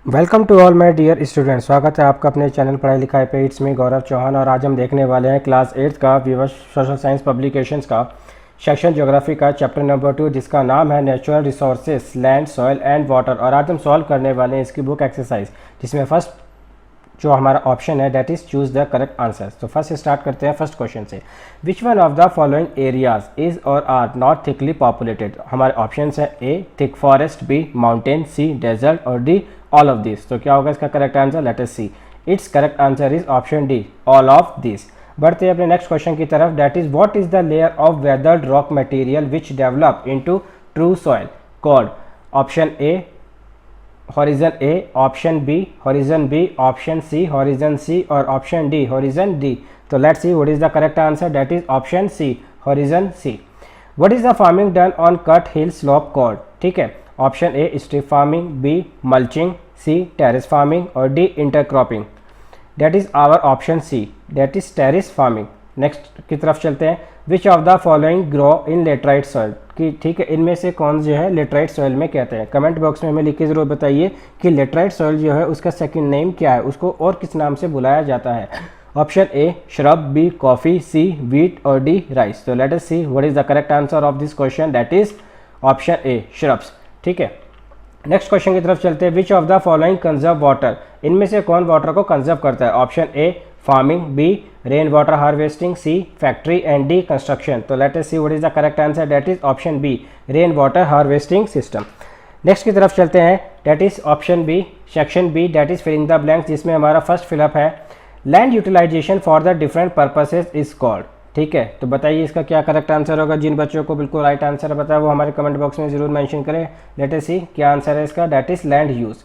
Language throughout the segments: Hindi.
Welcome to all my dear student. स्वागत है आपका अपने चैनल पढ़ाई लिखाई पे। इट्स मी गौरव चौहान और आज हम देखने वाले हैं क्लास 8 का विवश सोशल साइंस पब्लिकेशंस का सेक्शन ज्योग्राफी का चैप्टर नंबर 2 जिसका नाम है natural resources land soil and water. और आज हम सॉल्व करने वाले हैं इसकी बुक एक्सरसाइज, जिसमें फर्स्ट जो हमारा ऑप्शन है that is choose the correct answer. तो फर्स्ट स्टार्ट करते हैं फर्स्ट क्वेश्चन से। Which one of the following areas is और आर नॉट थिकली पॉपुलेटेड। हमारे ऑप्शन है A thick forest, B mountain, C desert और डी ऑल ऑफ दिस। तो क्या होगा इसका correct answer? Let us see. Its correct answer is option D, all of this. बढ़ते हैं अपने नेक्स्ट क्वेश्चन की तरफ। That is what is the layer of weathered rock material which develop into true soil called. Option A horizon A, option B horizon B, option C horizon C और ऑप्शन डी हॉरिजन डी। तो let's see what is the correct answer. That is option C, horizon C. What is the farming done on cut hill slope called. ठीक है, option A strip farming, B mulching, C terrace farming और D intercropping. That is our option C, that is terrace farming. Next की तरफ चलते हैं। Which of the following grow in laterite soil की। ठीक है, इनमें से कौन जो है लेटराइट सॉइल में कहते हैं। कमेंट बॉक्स में हमें लिख के जरूर बताइए कि लेटराइट सॉइल जो है उसका सेकंड नेम क्या है, उसको और किस नाम से बुलाया जाता है। Option A shrub, B coffee, C wheat और डी राइस। तो let us see what is the correct answer of this question. That is option A shrubs. ठीक है, नेक्स्ट क्वेश्चन की तरफ चलते हैं। Which of the following conserve water. इनमें से कौन वाटर को कंजर्व करता है। Option A farming, B rain water harvesting, C factory and D construction. तो let us see what is the correct answer. That is option B, rain water harvesting system. Next की तरफ चलते हैं। That is option B, section B, that is filling the blanks, जिसमें हमारा फर्स्ट फिलअप है land utilisation for the different purposes is called. ठीक है, तो बताइए इसका क्या करेक्ट आंसर होगा। जिन बच्चों को बिल्कुल राइट आंसर बताया वो हमारे कमेंट बॉक्स में जरूर मेंशन करें। लेट अस सी क्या आंसर है इसका। That is land use.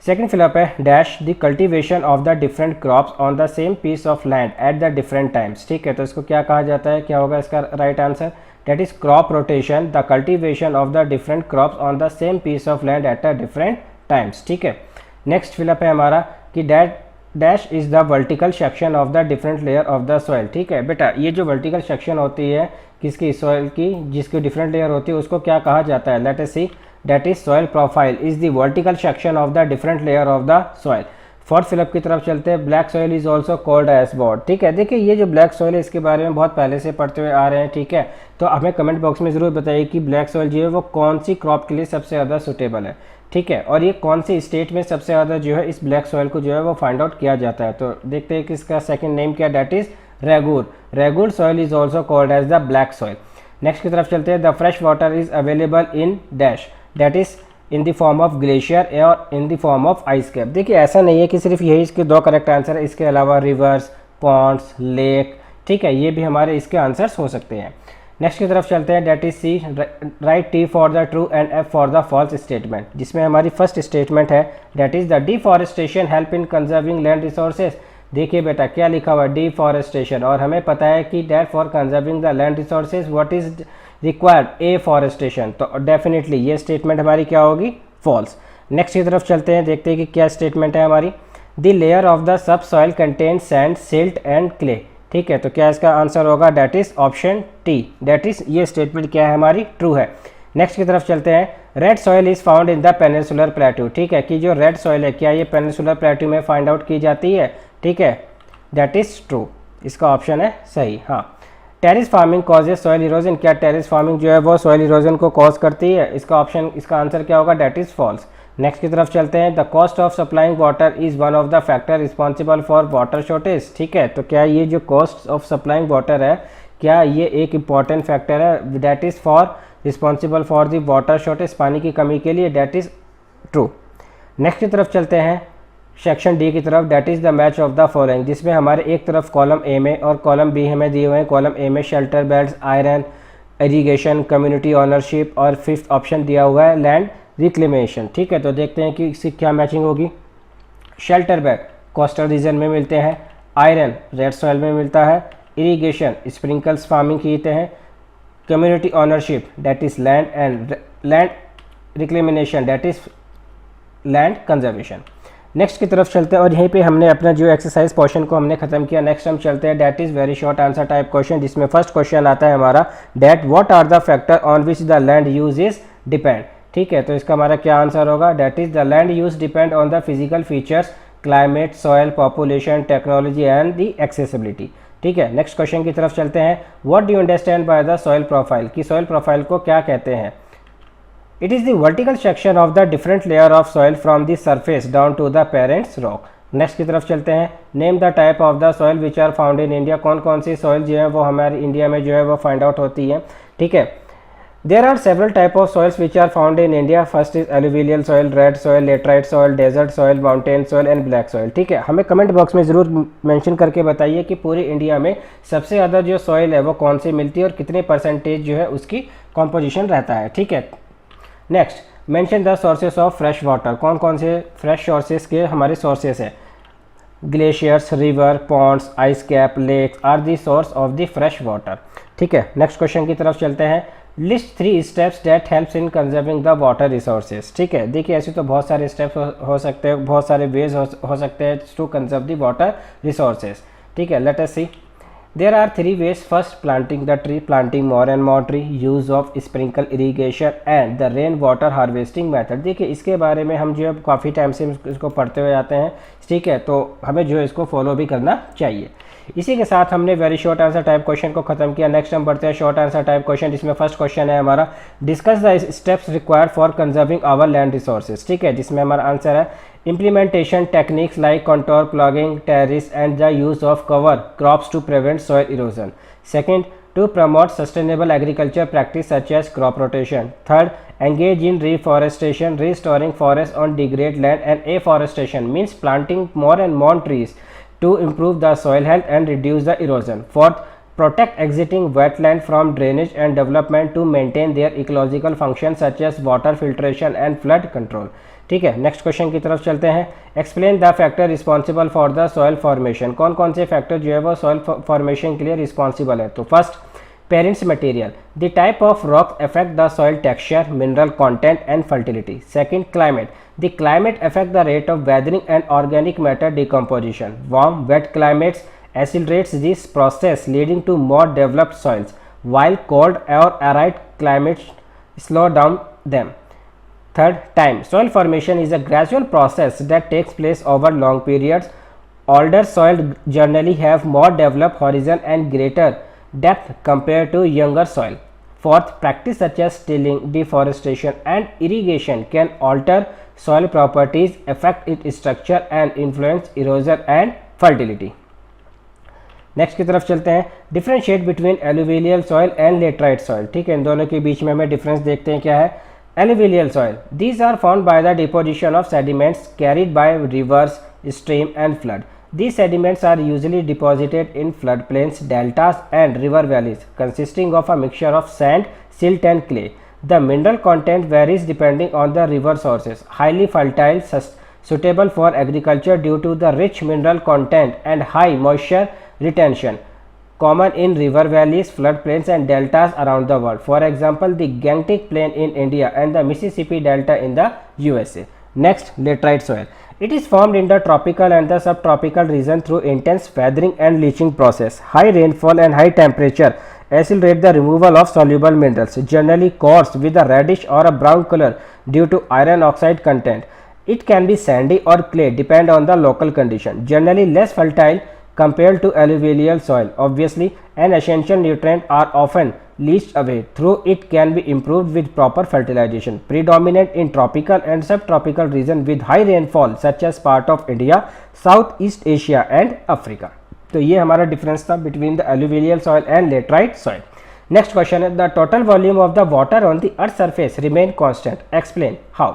Second fill up है dash the cultivation of the different crops on the same piece of land at the different times. ठीक है, तो इसको क्या कहा जाता है, क्या होगा इसका right answer. That is crop rotation, the cultivation of the different crops on the same piece of land at the different times. ठीक है, नेक्स्ट फिलअप है हमारा कि dash is the vertical section of the different layer of the soil. ठीक है बेटा, ये जो वर्टिकल सेक्शन होती है किसकी, सॉइल की, जिसकी डिफरेंट लेयर होती है उसको क्या कहा जाता है। Let us see that is soil profile is the vertical section of the different layer of the soil. Fourth fill up की तरफ चलते हैं। Black soil is also called as bod. ठीक है, देखिए ये जो ब्लैक सॉइल है इसके बारे में बहुत पहले से पढ़ते हुए आ रहे हैं। ठीक है, तो हमें कमेंट बॉक्स में जरूर बताइए कि ब्लैक सॉइल जो है वो कौन सी क्रॉप के लिए सबसे ज़्यादा सुटेबल है। ठीक है, और ये कौन सी स्टेट में सबसे ज़्यादा जो है इस ब्लैक सॉइल को जो है वो फाइंड आउट किया जाता है। तो देखते हैं कि इसका सेकंड नेम क्या। That is regur. Regur soil is also called as the black soil. Next की तरफ चलते हैं। The fresh water is available in dash, that is in the form of glacier और in the form of ice cap. देखिए ऐसा नहीं है कि सिर्फ यही इसके दो करेक्ट आंसर है, इसके अलावा रिवर्स, पॉन्ड्स, लेक, ठीक है, ये भी हमारे इसके आंसर्स हो सकते हैं। नेक्स्ट की तरफ चलते हैं। That is C write T for the true and F for the false statement, जिसमें हमारी फर्स्ट स्टेटमेंट है that is the deforestation help in conserving land resources. देखिए बेटा क्या लिखा हुआ है, डिफॉरेस्टेशन, और हमें पता है कि that for conserving the land resources what is required, afforestation. तो डेफिनेटली ये स्टेटमेंट हमारी क्या होगी, फॉल्स। नेक्स्ट की तरफ चलते हैं, देखते हैं कि क्या स्टेटमेंट है हमारी। The layer of the sub soil contain sand, silt and clay. ठीक है, तो क्या इसका आंसर होगा। That is option T, that is ये स्टेटमेंट क्या है हमारी, ट्रू है। नेक्स्ट की तरफ चलते हैं। Red soil is found in the peninsular plateau. ठीक है, कि जो रेड सॉइल है क्या ये पेनिनसुलर प्लेट्यू में फाइंड आउट की जाती है। ठीक है, दैट इज ट्रू, इसका ऑप्शन है सही। हाँ, terrace farming causes soil erosion. क्या टेरिस फार्मिंग जो है वो सॉइल इरोजन को कॉज करती है। इसका ऑप्शन, इसका आंसर क्या होगा। That is false. नेक्स्ट की तरफ चलते हैं। The cost of supplying water is one of the factor responsible for water shortage. ठीक है, तो क्या ये जो कॉस्ट ऑफ सप्लाइंग वाटर है क्या ये एक इंपॉर्टेंट फैक्टर है। That is for responsible for the water shortage, पानी की कमी के लिए। That is true. नेक्स्ट की तरफ चलते हैं सेक्शन डी की तरफ। That is the match of the following, जिसमें हमारे एक तरफ कॉलम ए में और कॉलम बी हमें दिए हुए हैं। कॉलम ए में shelter beds, iron, irrigation, community ownership, और फिफ्थ ऑप्शन दिया हुआ है लैंड रिक्लेमेशन। ठीक है, तो देखते हैं कि इसकी क्या मैचिंग होगी। शेल्टर बेड कोस्टल रीजन में मिलते हैं, आयरन रेड सॉइल में मिलता है, इरीगेशन स्प्रिंकल्स फार्मिंग कीते हैं, community ownership that is land, and land reclamation that is land conservation. Next की तरफ चलते हैं और यहीं पे हमने अपना जो एक्सरसाइज पोर्शन को हमने खत्म किया। नेक्स्ट हम चलते हैं that is very short answer type question, जिसमें फर्स्ट क्वेश्चन आता है हमारा that what are the factor on which the land use is depend. ठीक है, तो इसका हमारा क्या आंसर होगा, that is the land use depend on the physical features, climate, soil, population, technology and the accessibility. ठीक है, नेक्स्ट क्वेश्चन की तरफ चलते हैं। What do you understand by the soil profile, कि सॉयल प्रोफाइल को क्या कहते हैं। It is the vertical section of the different layer of soil from the surface down to the parents rock. Next की तरफ चलते हैं। Name the type of the soil which are found in India, कौन कौन सी सॉयल जो है वो हमारे इंडिया में जो है वो फाइंड आउट होती है। ठीक है, there are several type of soils which are found in India. First is alluvial soil, red soil, laterite soil, desert soil, mountain soil and black soil. ठीक है, हमें कमेंट बॉक्स में ज़रूर मेंशन करके बताइए कि पूरे इंडिया में सबसे ज़्यादा जो सॉयल है वो कौन सी मिलती है और कितने परसेंटेज जो है उसकी कॉम्पोजिशन रहता है। ठीक है, next mention the sources of fresh water, कौन कौन से फ्रेश सोर्सेस के हमारे सोर्सेस हैं। Glaciers, river, ponds, ice cap, lakes are the source of the fresh water. ठीक है, नेक्स्ट क्वेश्चन की तरफ चलते हैं। List 3 steps that helps in conserving the water resources. ठीक है, देखिए ऐसे तो बहुत सारे स्टेप्स हो सकते हैं, बहुत सारे वेज हो सकते हैं to conserve the water resources. ठीक है, let us see. There are 3 ways. First, planting the tree, planting more and more tree, use of sprinkle irrigation and the rain water harvesting method। देखिए इसके बारे में हम जो है काफ़ी टाइम से इसको पढ़ते हुए आते हैं। ठीक है, तो हमें जो है इसको फॉलो भी करना चाहिए। इसी के साथ हमने very short answer type question को खत्म किया। नेक्स्ट हम बढ़ते हैं शॉर्ट आंसर टाइप क्वेश्चन, जिसमें फर्स्ट क्वेश्चन है हमारा, discuss the steps required for conserving our land resources. ठीक है, जिसमें हमारा आंसर है implementation techniques like contour plugging, terrace and the use of cover crops to prevent soil erosion. Second, to promote sustainable agriculture practice such as crop rotation. Third, engage in reforestation, restoring forests on degraded land, and afforestation means planting more and more trees to improve the soil health and reduce the erosion. Fourth, protect existing wetland from drainage and development to maintain their ecological functions such as water filtration and flood control. ठीक है, नेक्स्ट क्वेश्चन की तरफ चलते हैं। Explain the factor responsible for the soil formation, कौन कौन से फैक्टर जो है वो सॉयल फॉर्मेशन के लिए रिस्पॉन्सिबल है। तो first, parents material, the type of rock affect the soil texture, mineral content and fertility. Second, climate, the climate affect the rate of weathering and organic matter decomposition. Warm wet climates accelerates this process leading to more developed soils, while cold or arid climates slow down them. Third, time. Soil formation is a gradual process that takes place over long periods. Older soil generally have more developed horizon and greater depth compared to younger soil. Fourth, practice such as tilling, deforestation and irrigation can alter soil properties, affect its structure and influence erosion and fertility. Next की तरफ चलते हैं। Differentiate between alluvial soil and laterite soil. ठीक है, इन दोनों के बीच में हमें डिफरेंस देखते हैं क्या है। Alluvial soil, these are found by the deposition of sediments carried by rivers, stream and flood. These sediments are usually deposited in floodplains, deltas and river valleys consisting of a mixture of sand, silt and clay. The mineral content varies depending on the river sources. Highly fertile, suitable for agriculture due to the rich mineral content and high moisture retention, common in river valleys, floodplains and deltas around the world. For example, the Gangetic Plain in India and the Mississippi Delta in the USA. Next, laterite soil. It is formed in the tropical and the subtropical region through intense weathering and leaching process. High rainfall and high temperature accelerate the removal of soluble minerals, generally coarse with a reddish or a brown color due to iron oxide content. It can be sandy or clay depend on the local condition. Generally less fertile compared to alluvial soil. Obviously, an essential nutrient are often leached away. Through it can be improved with proper fertilization. Predominant in tropical and subtropical region with high rainfall such as part of India, Southeast Asia and Africa. तो ये हमारा डिफरेंस था between the alluvial soil and laterite soil. Next question है, the total volume of the water on the earth surface remain constant. Explain how.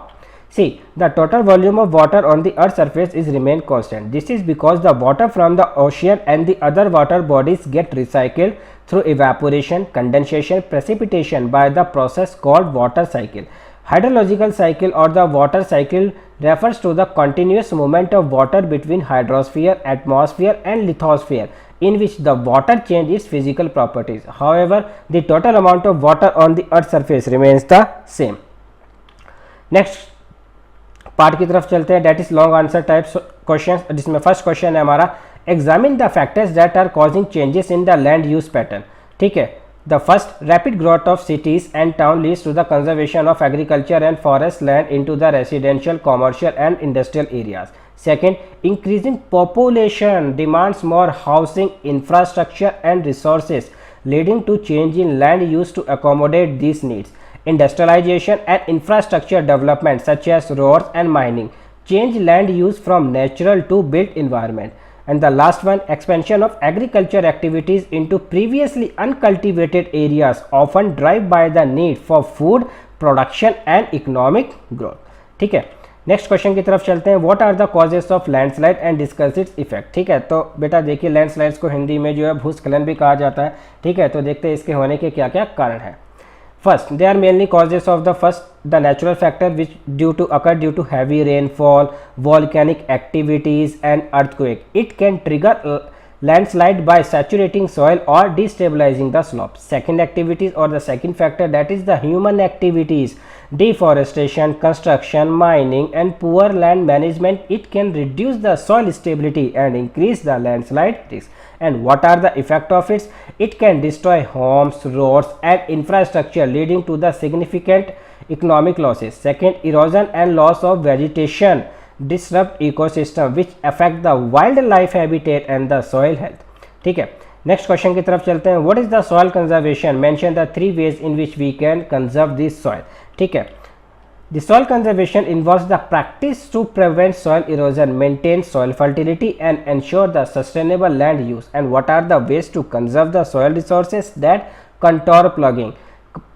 See, the total volume of water on the earth surface is remain constant. This is because the water from the ocean and the other water bodies get recycled through evaporation, condensation, precipitation by the process called water cycle. Hydrological cycle or the water cycle refers to the continuous movement of water between hydrosphere, atmosphere and lithosphere in which the water change its physical properties. However, the total amount of water on the earth surface remains the same. Next part की तरफ चलते हैं, that is long answer type question, जिसमें फर्स्ट क्वेश्चन है हमारा, examine the factors that are causing changes in the land use pattern. ठीक है, The first, rapid growth of cities and towns leads to the conservation of agriculture and forest land into the residential, commercial and industrial areas. Second, increasing population demands more housing, infrastructure and resources, leading to change in land use to accommodate these needs. Industrialization and infrastructure development such as roads and mining change land use from natural to built environment. And the last one, expansion of agriculture activities into previously uncultivated areas, often driven by the need for food production and economic growth. ठीक है, नेक्स्ट क्वेश्चन की तरफ चलते हैं. What are the causes of landslide and discuss its effect. ठीक है, तो बेटा देखिए लैंडस्लाइड्स को हिंदी में जो है भूस्खलन भी कहा जाता है. ठीक है, तो देखते हैं इसके होने के क्या क्या कारण हैं. First, they are mainly causes of the natural factor which occur due to heavy rainfall, volcanic activities and earthquake. It can trigger landslide by saturating soil or destabilizing the slope. Second activities or the second factor, that is the human activities, deforestation, construction, mining and poor land management. It can reduce the soil stability and increase the landslide risk. And what are the effect of it? It can destroy homes, roads and infrastructure, leading to the significant economic losses. Second, erosion and loss of vegetation disrupt ecosystem which affect the wildlife habitat and the soil health. ठीक है, नेक्स्ट क्वेश्चन की तरफ चलते हैं. What is the soil conservation? Mention the 3 ways in which we can conserve this soil. ठीक है, the soil conservation involves the practice to prevent soil erosion, maintain soil fertility and ensure the sustainable land use. And what are the ways to conserve the soil resources? That contour plugging,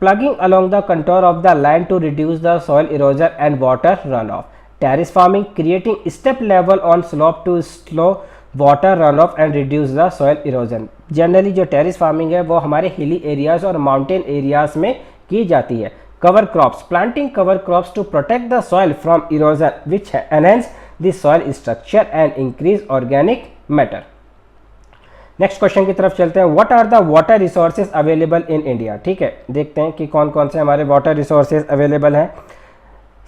plugging along the contour of the land to reduce the soil erosion and water runoff. Terrace farming, creating step level on slope to slow water runoff and reduce the soil erosion. Generally जो टेरिस फार्मिंग है वो हमारे हिली एरियाज और माउंटेन एरियाज में की जाती है. Cover crops, planting cover crops to protect the soil from erosion which enhance the soil structure and increase organic matter. Next question की तरफ चलते हैं. What are the water resources available in India. ठीक है, देखते हैं कि कौन कौन से हमारे वाटर रिसोर्सेज अवेलेबल हैं.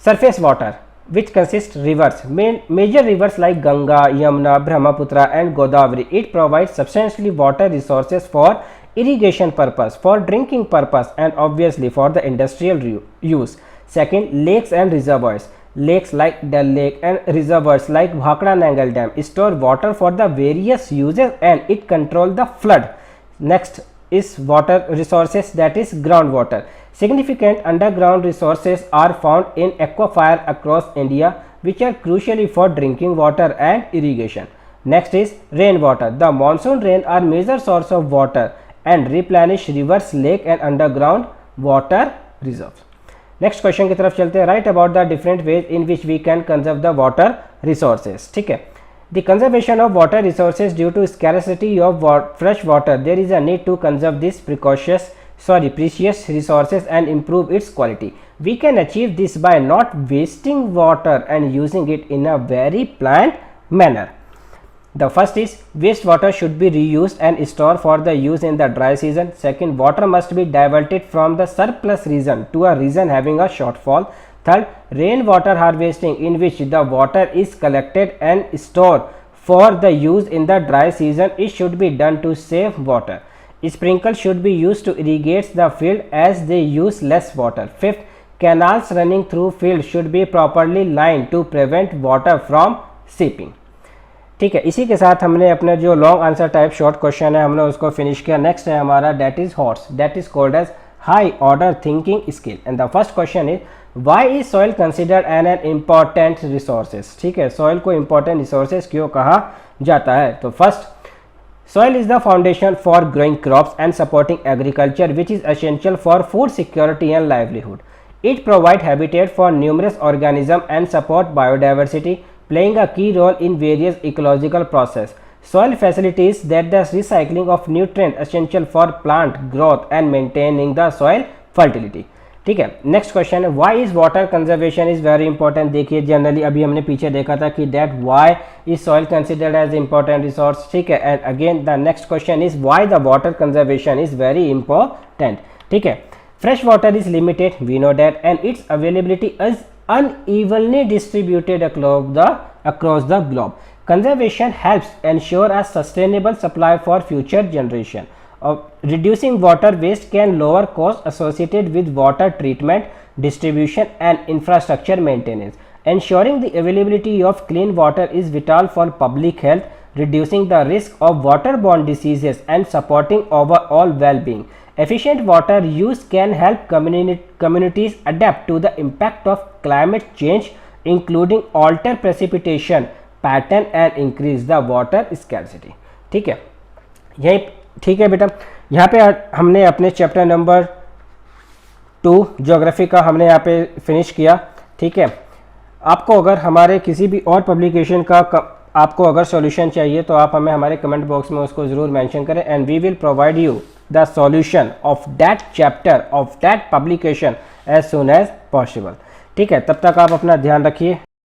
Surface water which consist rivers, major rivers like Ganga, Yamuna, Brahmaputra and Godavari. It provides substantially water resources for irrigation purpose, for drinking purpose and obviously for the industrial use. Second, lakes and reservoirs. Lakes like Dal Lake and reservoirs like Bhakra Nangal Dam store water for the various uses and it control the flood. Next is water resources, that is groundwater. Significant underground resources are found in aquifer across India which are crucially for drinking water and irrigation. Next is rainwater. The monsoon rain are major source of water and replenish rivers, lake and underground water reserves. Next question की तरफ चलते हैं. Write about the different ways in which we can conserve the water resources. ठीक है, the conservation of water resources due to scarcity of fresh water there is a need to conserve this precious resources and improve its quality. We can achieve this by not wasting water and using it in a very planned manner. The first is wastewater should be reused and stored for the use in the dry season. Second, water must be diverted from the surplus region to a region having a shortfall. Third, rainwater harvesting in which the water is collected and stored for the use in the dry season. It should be done to save water. Sprinkles should be used to irrigate the field as they use less water. Fifth, canals running through field should be properly lined to prevent water from seeping. ठीक है, इसी के साथ हमने अपने जो long answer type short question है हमने उसको फिनिश किया. नेक्स्ट है हमारा डेट इज हॉर्स, that is called as high order thinking skill. And the first question is why is soil considered an important resources. ठीक है, सॉइल को इंपॉर्टेंट रिसोर्सेज क्यों कहा जाता है. तो first, soil is the foundation for growing crops and supporting agriculture which is essential for food security and livelihood. It provides habitat for numerous organisms and support biodiversity, playing a key role in various ecological processes. Soil facilities that the recycling of nutrients essential for plant growth and maintaining the soil fertility. ठीक है, नेक्स्ट क्वेश्चन है why is water conservation is very important. देखिए जनरली अभी हमने पीछे देखा था कि that why is soil considered as important resource. ठीक है, and again the next question is why the water conservation is very important. ठीक है, fresh water is limited, we know that, and its availability is unevenly distributed across the globe. Conservation helps ensure a sustainable supply for future generation. reducing water waste can lower costs associated with water treatment, distribution and infrastructure maintenance. Ensuring the availability of clean water is vital for public health, reducing the risk of waterborne diseases and supporting overall well-being. Efficient water use can help communities adapt to the impact of climate change, including alter precipitation pattern and increase the water scarcity. ठीक है, यही ठीक है बेटा। यहाँ पे हमने अपने चैप्टर नंबर 2 ज्योग्राफी का हमने यहाँ पे फिनिश किया। ठीक है, आपको अगर हमारे किसी भी और पब्लिकेशन का आपको अगर सॉल्यूशन चाहिए तो आप हमें हमारे कमेंट बॉक्स में उसको ज़रूर मेंशन करें, and we will provide you the solution of that chapter of that publication as soon as possible. ठीक है, तब तक आप अपना ध्यान रखिए।